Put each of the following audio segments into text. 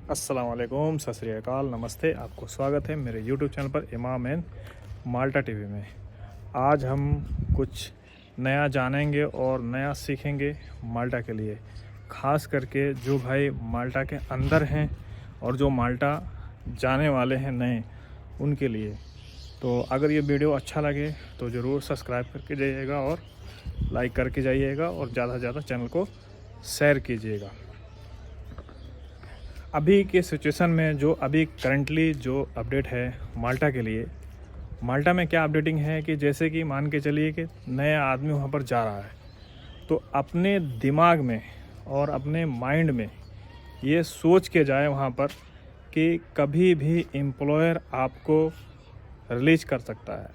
अस्सलाम वालेकुम, सत श्री अकाल, नमस्ते। आपको स्वागत है मेरे यूट्यूब चैनल पर इमाम एंड माल्टा टीवी में। आज हम कुछ नया जानेंगे और नया सीखेंगे माल्टा के लिए, ख़ास करके जो भाई माल्टा के अंदर हैं और जो माल्टा जाने वाले हैं नए, उनके लिए। तो अगर ये वीडियो अच्छा लगे तो ज़रूर सब्सक्राइब करके जाइएगा और लाइक करके जाइएगा और ज़्यादा से ज़्यादा चैनल को शेयर कीजिएगा। अभी के सिचुएशन में जो अभी करंटली जो अपडेट है माल्टा के लिए, माल्टा में क्या अपडेटिंग है कि जैसे कि मान के चलिए कि नया आदमी वहाँ पर जा रहा है, तो अपने दिमाग में और अपने माइंड में ये सोच के जाए वहाँ पर कि कभी भी एम्प्लॉयर आपको रिलीज कर सकता है।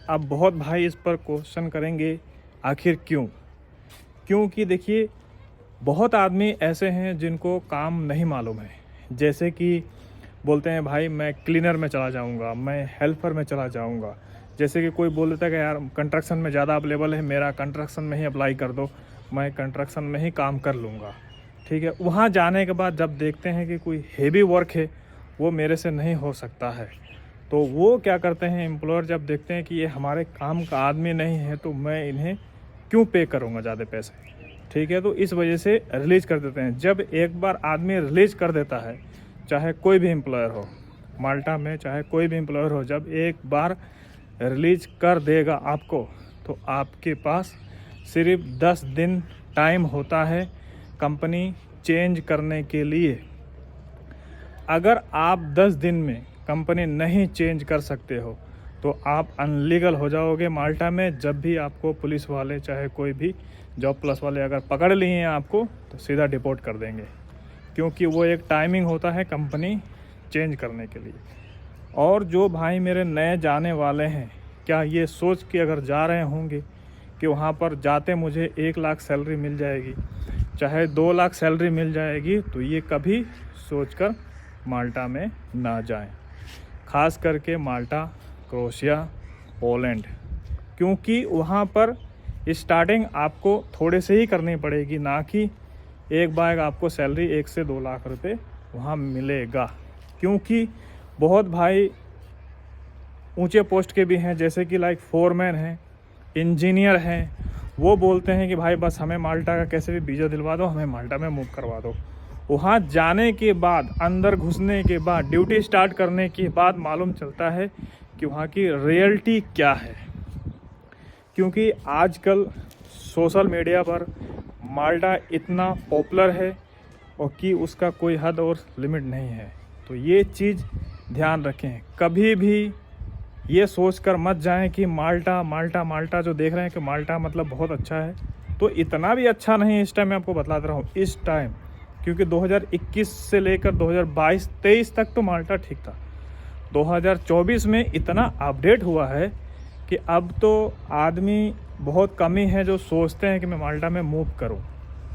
अब बहुत भाई इस पर क्वेश्चन करेंगे आखिर क्योंकि देखिए, बहुत आदमी ऐसे हैं जिनको काम नहीं मालूम है। जैसे कि बोलते हैं भाई मैं क्लीनर में चला जाऊंगा, मैं हेल्पर में चला जाऊंगा। जैसे कि कोई बोल देता है कि यार कंस्ट्रक्शन में ज़्यादा अवेलेबल है, मेरा कंस्ट्रक्शन में ही अप्लाई कर दो, मैं कंस्ट्रक्शन में ही काम कर लूँगा। ठीक है, वहाँ जाने के बाद जब देखते हैं कि कोई हेवी वर्क है वो मेरे से नहीं हो सकता है, तो वो क्या करते हैं एम्प्लॉयर, जब देखते हैं कि ये हमारे काम का आदमी नहीं है तो मैं इन्हें क्यों पे करूँगा ज़्यादा पैसे। ठीक है, तो इस वजह से रिलीज़ कर देते हैं। जब एक बार आदमी रिलीज़ कर देता है, चाहे कोई भी एम्प्लॉयर हो माल्टा में, चाहे कोई भी एम्प्लॉयर हो, जब एक बार रिलीज़ कर देगा आपको, तो आपके पास सिर्फ 10 दिन टाइम होता है कंपनी चेंज करने के लिए। अगर आप 10 दिन में कंपनी नहीं चेंज कर सकते हो तो आप अनलीगल हो जाओगे माल्टा में। जब भी आपको पुलिस वाले चाहे कोई भी जॉब प्लस वाले अगर पकड़ लिए हैं आपको, तो सीधा डिपोर्ट कर देंगे, क्योंकि वो एक टाइमिंग होता है कंपनी चेंज करने के लिए। और जो भाई मेरे नए जाने वाले हैं, क्या ये सोच के अगर जा रहे होंगे कि वहाँ पर जाते मुझे 1 लाख सैलरी मिल जाएगी, चाहे 2 लाख सैलरी मिल जाएगी, तो ये कभी सोचकर माल्टा में ना जाएं। ख़ास करके माल्टा, क्रोएशिया, पोलैंड, क्योंकि वहाँ पर स्टार्टिंग आपको थोड़े से ही करनी पड़ेगी, ना कि एक बार आपको सैलरी 1 से 2 लाख रुपए वहाँ मिलेगा। क्योंकि बहुत भाई ऊंचे पोस्ट के भी हैं, जैसे कि लाइक फोरमैन हैं, इंजीनियर हैं, वो बोलते हैं कि भाई बस हमें माल्टा का कैसे भी वीज़ा दिलवा दो, हमें माल्टा में मूव करवा दो। वहाँ जाने के बाद, अंदर घुसने के बाद, ड्यूटी स्टार्ट करने के बाद मालूम चलता है कि वहाँ की रियलिटी क्या है। क्योंकि आजकल सोशल मीडिया पर माल्टा इतना पॉपुलर है और कि उसका कोई हद और लिमिट नहीं है। तो ये चीज़ ध्यान रखें, कभी भी ये सोचकर मत जाएं कि माल्टा जो देख रहे हैं कि माल्टा मतलब बहुत अच्छा है, तो इतना भी अच्छा नहीं है। इस टाइम मैं आपको बता दे रहा हूँ, इस टाइम, क्योंकि 2021 से लेकर 2022-23 तक तो माल्टा ठीक था। 2024 में इतना अपडेट हुआ है कि अब तो आदमी बहुत कम ही है जो सोचते हैं कि मैं माल्टा में मूव करूं।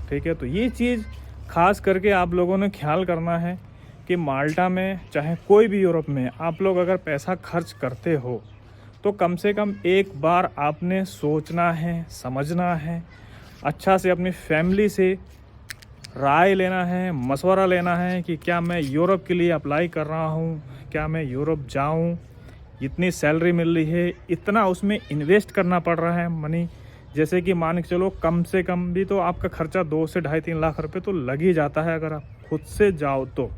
ठीक है, तो ये चीज़ खास करके आप लोगों ने ख्याल करना है कि माल्टा में, चाहे कोई भी यूरोप में, आप लोग अगर पैसा खर्च करते हो तो कम से कम एक बार आपने सोचना है, समझना है, अच्छा से अपनी फैमिली से राय लेना है, मशवरा लेना है कि क्या मैं यूरोप के लिए अप्लाई कर रहा हूँ, क्या मैं यूरोप जाऊँ, इतनी सैलरी मिल रही है, इतना उसमें इन्वेस्ट करना पड़ रहा है मनी। जैसे कि मान के चलो कम से कम भी तो आपका खर्चा 2 से 2.5-3 लाख रुपए तो लग ही जाता है अगर आप खुद से जाओ तो।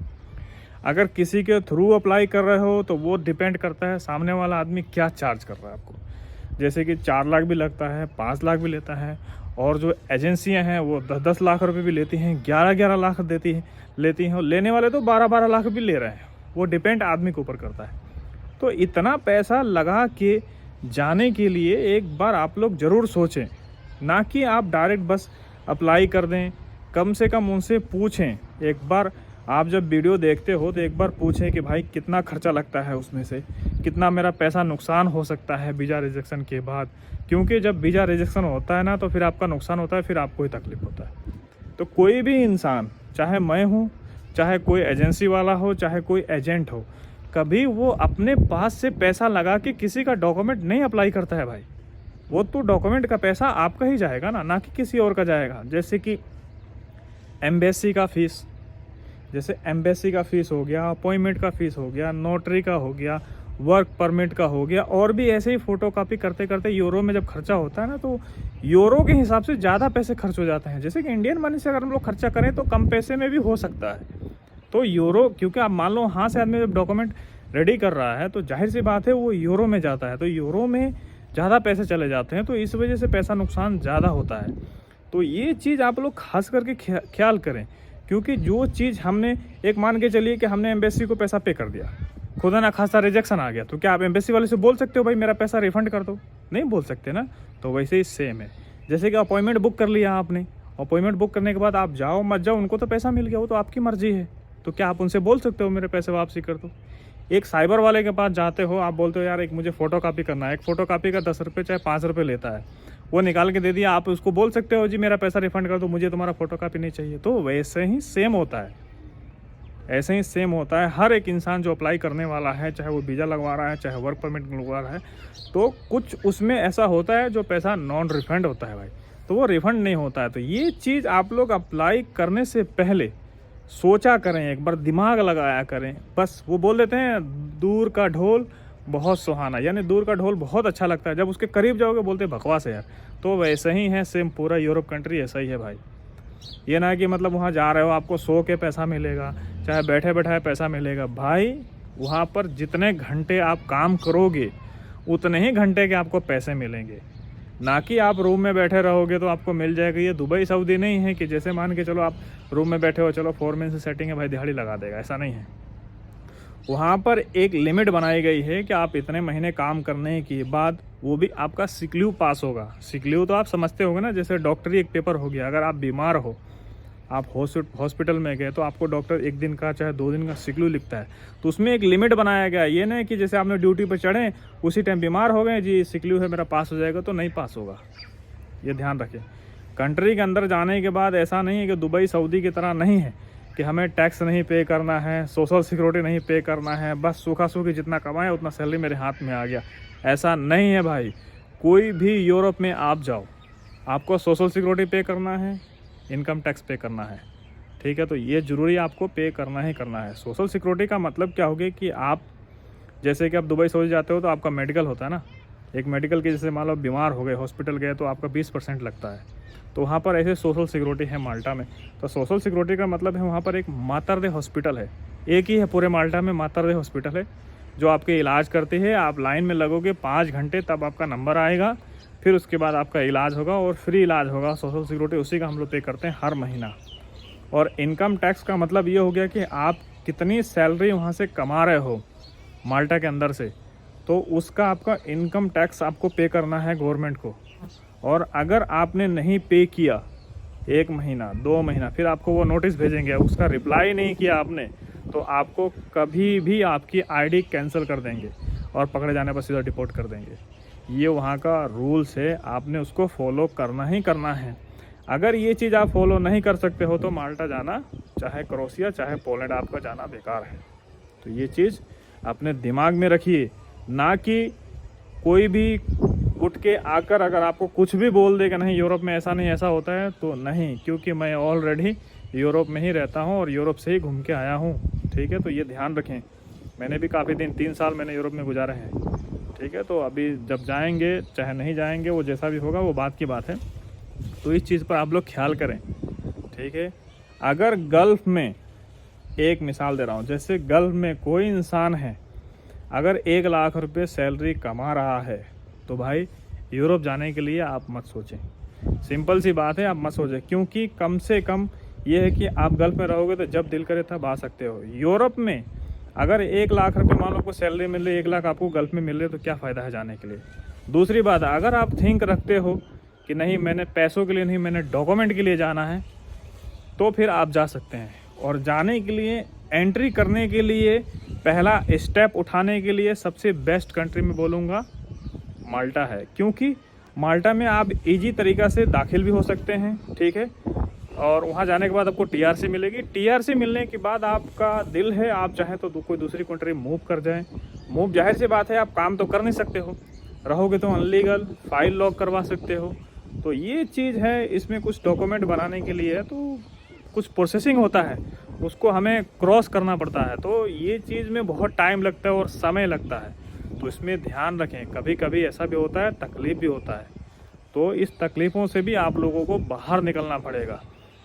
अगर किसी के थ्रू अप्लाई कर रहे हो तो वो डिपेंड करता है सामने वाला आदमी क्या चार्ज कर रहा है आपको। जैसे कि 4 लाख भी लगता है, 5 लाख भी लेता है, और जो एजेंसियां हैं वो 10-10 लाख रुपए भी लेती हैं, 11-11 लाख लेती हैं, लेने वाले तो 12-12 लाख भी ले रहे हैं। वो डिपेंड आदमी के ऊपर करता है। तो इतना पैसा लगा के जाने के लिए एक बार आप लोग ज़रूर सोचें, ना कि आप डायरेक्ट बस अप्लाई कर दें। कम से कम उनसे पूछें एक बार। आप जब वीडियो देखते हो तो एक बार पूछें कि भाई कितना खर्चा लगता है, उसमें से कितना मेरा पैसा नुकसान हो सकता है वीज़ा रिजेक्शन के बाद। क्योंकि जब वीज़ा रिजेक्शन होता है ना, तो फिर आपका नुकसान होता है, फिर आपको ही तकलीफ होता है। तो कोई भी इंसान, चाहे मैं हूँ, चाहे कोई एजेंसी वाला हो, चाहे कोई एजेंट हो, कभी वो अपने पास से पैसा लगा के किसी का डॉक्यूमेंट नहीं अप्लाई करता है भाई। वो तो डॉक्यूमेंट का पैसा आपका ही जाएगा ना कि किसी और का जाएगा। जैसे कि एम्बेसी का फ़ीस, जैसे एम्बेसी का फ़ीस हो गया, अपॉइंटमेंट का फ़ीस हो गया, नोटरी का हो गया, वर्क परमिट का हो गया, और भी ऐसे ही फ़ोटोकॉपी करते करते यूरो में जब खर्चा होता है ना, तो यूरो के हिसाब से ज़्यादा पैसे खर्च हो जाते हैं। जैसे कि इंडियन मनी से अगर हम लोग खर्चा करें तो कम पैसे में भी हो सकता है। तो यूरो, क्योंकि आप मान लो हाँ से आदमी जब डॉक्यूमेंट रेडी कर रहा है तो जाहिर सी बात है वो यूरो में जाता है, तो यूरो में ज़्यादा पैसे चले जाते हैं, तो इस वजह से पैसा नुकसान ज़्यादा होता है। तो ये चीज़ आप लोग खास करके ख्याल करें, क्योंकि जो चीज़ हमने, एक मान के चलिए कि हमने एम्बेसी को पैसा पे कर दिया, खुदा ना खासा रिजेक्शन आ गया, तो क्या आप एम्बेसी वाले से बोल सकते हो भाई मेरा पैसा रिफंड कर दो? नहीं बोल सकते ना। तो वैसे ही सेम है, जैसे कि अपॉइंटमेंट बुक कर लिया आपने, अपॉइंटमेंट बुक करने के बाद आप जाओ मत जाओ, उनको तो पैसा मिल गया, वो तो आपकी मर्जी है। तो क्या आप उनसे बोल सकते हो मेरे पैसे वापसी कर दो? एक साइबर वाले के पास जाते हो, आप बोलते हो यार एक मुझे फ़ोटो कापी करना है, एक फ़ोटो कापी का 10 रुपये चाहे 5 रुपये लेता है, वो निकाल के दे दिया, आप उसको बोल सकते हो जी मेरा पैसा रिफंड कर दो, मुझे तुम्हारा फ़ोटो कापी नहीं चाहिए। तो वैसे ही सेम होता है, ऐसे ही सेम होता है। हर एक इंसान जो अप्लाई करने वाला है, चाहे वो वीज़ा लगवा रहा है, चाहे वर्क परमिट लगवा रहा है, तो कुछ उसमें ऐसा होता है जो पैसा नॉन रिफंड होता है भाई, तो वो रिफ़ंड नहीं होता है। तो ये चीज़ आप लोग अप्लाई करने से पहले सोचा करें, एक बार दिमाग लगाया करें। बस वो बोल देते हैं दूर का ढोल बहुत सुहाना, यानी दूर का ढोल बहुत अच्छा लगता है, जब उसके करीब जाओगे बोलते बकवास है यार। तो वैसे ही है सेम, पूरा यूरोप कंट्री ऐसा ही है भाई। ये ना कि मतलब वहाँ जा रहे हो आपको सो के पैसा मिलेगा, चाहे बैठे बैठाए पैसा मिलेगा। भाई वहाँ पर जितने घंटे आप काम करोगे उतने ही घंटे के आपको पैसे मिलेंगे, ना कि आप रूम में बैठे रहोगे तो आपको मिल जाएगा। ये दुबई सऊदी नहीं है कि जैसे मान के चलो आप रूम में बैठे हो, चलो फोरमैन से सेटिंग है भाई दिहाड़ी लगा देगा, ऐसा नहीं है। वहाँ पर एक लिमिट बनाई गई है कि आप इतने महीने काम करने के बाद वो भी आपका सिक लीव पास होगा। सिक लीव तो आप समझते होंगे ना, जैसे डॉक्टरी एक पेपर हो गया। अगर आप बीमार हो, आप हॉस्पिटल में गए, तो आपको डॉक्टर 1 दिन का चाहे 2 दिन का सिक लीव लिखता है, तो उसमें एक लिमिट बनाया गया है। ये नहीं कि जैसे आपने ड्यूटी पर चढ़े उसी टाइम बीमार हो गए, जी सिक लीव है मेरा पास हो जाएगा, तो नहीं पास होगा। ये ध्यान रखें। कंट्री के अंदर जाने के बाद ऐसा नहीं है कि दुबई सऊदी की तरह नहीं है कि हमें टैक्स नहीं पे करना है, सोशल सिक्योरिटी नहीं पे करना है, बस सूखा सूखी जितना कमाए उतना सैलरी मेरे हाथ में आ गया, ऐसा नहीं है भाई। कोई भी यूरोप में आप जाओ, आपको सोशल सिक्योरिटी पे करना है, इनकम टैक्स पे करना है, ठीक है। तो ये ज़रूरी आपको पे करना ही करना है। सोशल सिक्योरिटी का मतलब क्या हो गया कि आप जैसे कि आप दुबई सऊदी जाते हो तो आपका मेडिकल होता है ना, एक मेडिकल की जैसे मान लो बीमार हो गए, हॉस्पिटल गए, तो आपका 20% लगता है। तो वहाँ पर ऐसे सोशल सिक्योरिटी है माल्टा में। तो सोशल सिक्योरिटी का मतलब है वहाँ पर एक मातरदे हॉस्पिटल है, एक ही है पूरे माल्टा में, मातरदे हॉस्पिटल है जो आपके इलाज करती है। आप लाइन में लगोगे 5 घंटे, तब आपका नंबर आएगा, फिर उसके बाद आपका इलाज होगा और फ्री इलाज होगा। सोशल सिक्योरिटी उसी का हम लोग पे करते हैं हर महीना। और इनकम टैक्स का मतलब ये हो गया कि आप कितनी सैलरी वहाँ से कमा रहे हो माल्टा के अंदर से, तो उसका आपका इनकम टैक्स आपको पे करना है गवर्नमेंट को। और अगर आपने नहीं पे किया 1 महीना 2 महीना, फिर आपको वो नोटिस भेजेंगे, उसका रिप्लाई नहीं किया आपने, तो आपको कभी भी आपकी आईडी कैंसिल कर देंगे और पकड़े जाने पर सीधा डिपोर्ट कर देंगे। ये वहाँ का रूल्स है, आपने उसको फॉलो करना ही करना है। अगर ये चीज़ आप फॉलो नहीं कर सकते हो तो माल्टा जाना, चाहे क्रोएशिया चाहे पोलैंड, आपका जाना बेकार है। तो ये चीज़ अपने दिमाग में रखिए, ना कि कोई भी उठ के आकर अगर आपको कुछ भी बोल देगा नहीं यूरोप में ऐसा नहीं ऐसा होता है, तो नहीं, क्योंकि मैं ऑलरेडी यूरोप में ही रहता हूँ और यूरोप से ही घूम के आया हूँ, ठीक है। तो ये ध्यान रखें, मैंने भी काफ़ी दिन 3 साल मैंने यूरोप में गुजारे हैं, ठीक है। तो अभी जब जाएंगे चाहे नहीं जाएंगे, वो जैसा भी होगा वो बात की बात है। तो इस चीज़ पर आप लोग ख्याल करें, ठीक है। अगर गल्फ़ में, एक मिसाल दे रहा हूँ, जैसे गल्फ़ में कोई इंसान है अगर 1 लाख रुपए सैलरी कमा रहा है, तो भाई यूरोप जाने के लिए आप मत सोचें। सिंपल सी बात है, आप मत सोचें, क्योंकि कम से कम ये है कि आप गल्फ़ में रहोगे तो जब दिल करे तब आ सकते हो। यूरोप में अगर 1 लाख रुपए मान लो आपको सैलरी मिल रही है, 1 लाख आपको गल्फ़ में मिल रही है, तो क्या फ़ायदा है जाने के लिए। दूसरी बात, अगर आप थिंक रखते हो कि नहीं मैंने पैसों के लिए नहीं, मैंने डॉक्यूमेंट के लिए जाना है, तो फिर आप जा सकते हैं। और जाने के लिए, एंट्री करने के लिए, पहला स्टेप उठाने के लिए सबसे बेस्ट कंट्री में बोलूँगा माल्टा है, क्योंकि माल्टा में आप इजी तरीक़ा से दाखिल भी हो सकते हैं, ठीक है। और वहाँ जाने के बाद आपको टीआरसी मिलेगी। टीआरसी मिलने के बाद आपका दिल है, आप चाहें तो कोई दूसरी कंट्री मूव कर जाएं। मूव जाहिर सी बात है, आप काम तो कर नहीं सकते हो, रहोगे तो अनलीगल, फाइल लॉक करवा सकते हो। तो ये चीज़ है, इसमें कुछ डॉक्यूमेंट बनाने के लिए है, तो कुछ प्रोसेसिंग होता है, उसको हमें क्रॉस करना पड़ता है। तो ये चीज़ में बहुत टाइम लगता है और समय लगता है, तो इसमें ध्यान रखें। कभी कभी ऐसा भी होता है, तकलीफ़ भी होता है, तो इस तकलीफ़ों से भी आप लोगों को बाहर निकलना पड़ेगा।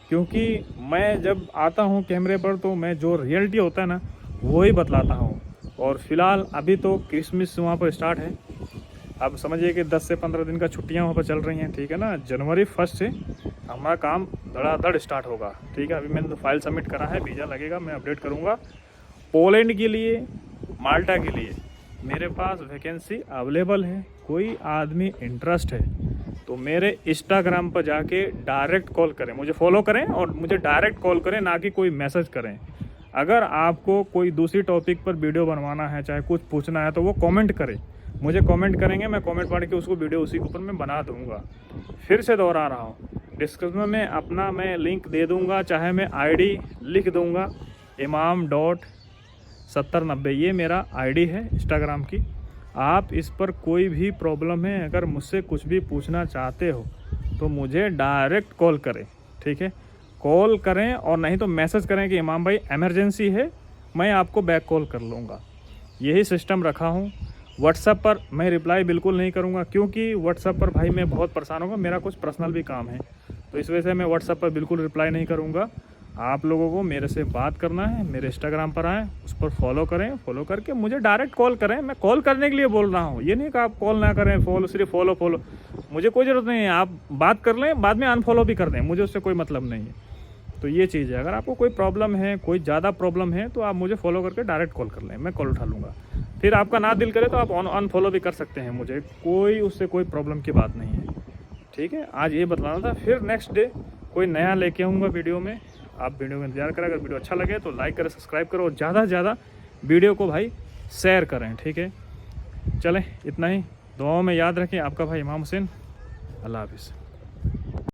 क्योंकि मैं जब आता हूँ कैमरे पर तो मैं जो रियलिटी होता है ना वो ही बतलाता हूँ। और फिलहाल अभी तो क्रिसमस वहाँ पर स्टार्ट है, अब समझिए कि 10 से 15 दिन का छुट्टियां वहाँ पर चल रही हैं, ठीक है ना। जनवरी 1 से हमारा काम धड़ाधड़ स्टार्ट होगा, ठीक है। अभी मैंने तो फाइल सबमिट करा है, वीज़ा लगेगा, मैं अपडेट करूँगा। पोलैंड के लिए, माल्टा के लिए मेरे पास वैकेंसी अवेलेबल है। कोई आदमी इंटरेस्ट है तो मेरे इंस्टाग्राम पर जाके डायरेक्ट कॉल करें, मुझे फॉलो करें और मुझे डायरेक्ट कॉल करें, ना कि कोई मैसेज करें। अगर आपको कोई दूसरी टॉपिक पर वीडियो बनवाना है, चाहे कुछ पूछना है, तो वो कमेंट करें, मुझे कमेंट करेंगे, मैं कमेंट पढ़ के उसको वीडियो उसी के ऊपर मैं बना दूंगा। फिर से दोहरा रहा हूँ, डिस्क्रिप्शन में अपना मैं लिंक दे दूंगा, चाहे मैं आईडी लिख दूंगा, imam.7090 ये मेरा आईडी है इंस्टाग्राम की। आप इस पर कोई भी प्रॉब्लम है, अगर मुझसे कुछ भी पूछना चाहते हो तो मुझे डायरेक्ट कॉल करें, ठीक है। कॉल करें और नहीं तो मैसेज करें कि इमाम भाई इमरजेंसी है, मैं आपको बैक कॉल कर लूँगा। यही सिस्टम रखा हूँ। व्हाट्सएप पर मैं रिप्लाई बिल्कुल नहीं करूँगा, क्योंकि व्हाट्सएप पर भाई मैं बहुत परेशान होगा, मेरा कुछ पर्सनल भी काम है, तो इस वजह से मैं व्हाट्सएप पर बिल्कुल रिप्लाई नहीं करूँगा। आप लोगों को मेरे से बात करना है, मेरे इंस्टाग्राम पर आएँ, उस पर फॉलो करें, फॉलो करके मुझे डायरेक्ट कॉल करें। मैं कॉल करने के लिए बोल रहा हूँ, ये नहीं कि आप कॉल ना करें, फॉलो सिर्फ फॉलो, मुझे कोई ज़रूरत नहीं है। आप बात कर लें, बाद में अनफॉलो भी कर दें, मुझे उससे कोई मतलब नहीं है। तो ये चीज़ है, अगर आपको कोई प्रॉब्लम है, कोई ज़्यादा प्रॉब्लम है, तो आप मुझे फॉलो करके डायरेक्ट कॉल कर लें, मैं कॉल उठा लूँगा। फिर आपका ना दिल करे तो आप अनफॉलो भी कर सकते हैं, मुझे कोई उससे कोई प्रॉब्लम की बात नहीं है, ठीक है। आज ये बतलाना था, फिर नेक्स्ट डे कोई नया लेके आऊँगा वीडियो में। आप वीडियो का इंतजार करें, अगर वीडियो अच्छा लगे तो लाइक करें, सब्सक्राइब करो और ज़्यादा से ज़्यादा वीडियो को भाई शेयर करें, ठीक है। चलें, इतना ही, दुआओं में याद रखें। आपका भाई इमाम हुसैन, अल्लाह हाफिज़।